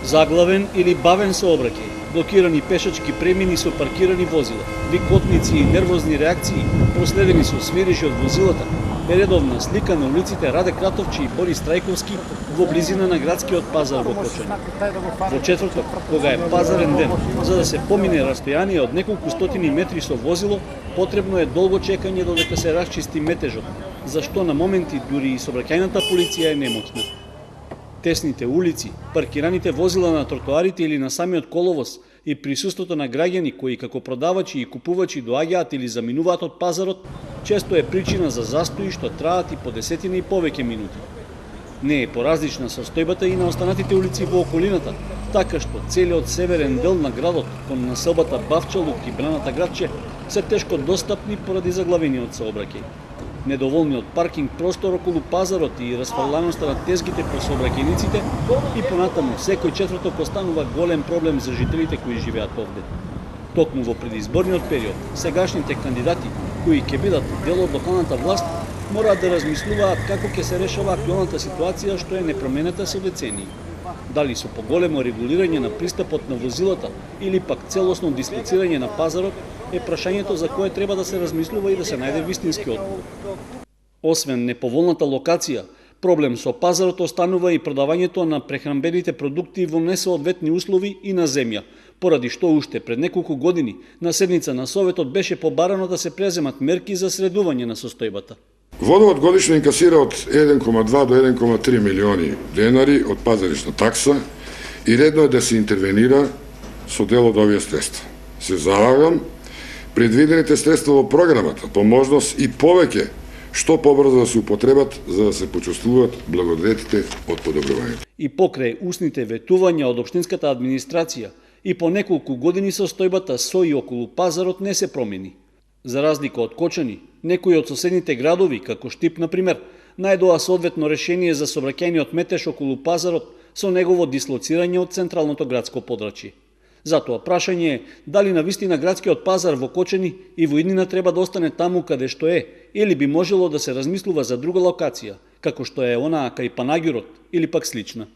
Заглавен или бавен сообраќај, блокирани пешачки премини со паркирани возила, викотници и нервозни реакции, проследени со свирижи од возилата, е редовна слика на улиците Раде Кратовчи и Борис Трајковски во близина на градскиот пазар во Кочани. Во четврток, кога е пазарен ден, за да се помине растојание од неколку стотини метри со возило, потребно е долго чекање додека се расчисти метежот, за што на моменти дури и сообраќајната полиција е немоќна. Тесните улици, паркираните возила на тротоарите или на самиот коловоз и присуството на граѓани кои како продавачи и купувачи доаѓаат или заминуваат од пазарот, често е причина за застои што траат и по десетина и повеќе минути. Не е поразлична состојбата и на останатите улици во околината, така што целиот северен дел на градот кон населбата Бавчалук и Браната градче се тешко достапни поради заглавениот сообраќај. Недоволниот паркинг простор околу пазарот и расфрланоста на тезгите по сообраќајниците и понатаму секој четврток останува голем проблем за жителите кои живеат овде. Токму во предизборниот период, сегашните кандидати кои ќе бидат дел од локалната власт мораат да размислуваат како ќе се решава актуелната ситуација што е непроменета со децении. Дали со поголемо регулирање на пристапот на возилата или пак целосно дислоцирање на пазарот е прашањето за кое треба да се размислува и да се најде вистински одговор. Освен неповолната локација, проблем со пазарот останува и продавањето на прехранбените продукти во несоодветни услови и на земја, поради што уште пред неколку години на седница на Советот беше побарано да се преземат мерки за средување на состојбата. Водовод годишно инкасира од 1,2 до 1,3 милиони денари од пазарична такса и редно е да се интервенира со дел од овие средства. Се залагам, предвидените средства во програмата по можност и повеќе што побрзо да се употребат за да се почувствуваат благодетите од подобрувањето. И покрај усните ветувања од општинската администрација и по неколку години состојбата со и околу пазарот не се промени. За разлика од Кочани, некои од соседните градови, како Штип, например, најдоа соодветно решение за сообраќајниот метеж околу пазарот со негово дислоцирање од централното градско подрачје. Затоа прашање е дали навистина градскиот пазар во Кочани и во иднина треба да остане таму каде што е, или би можело да се размислува за друга локација, како што е онаа кај Панагюрот или пак слична.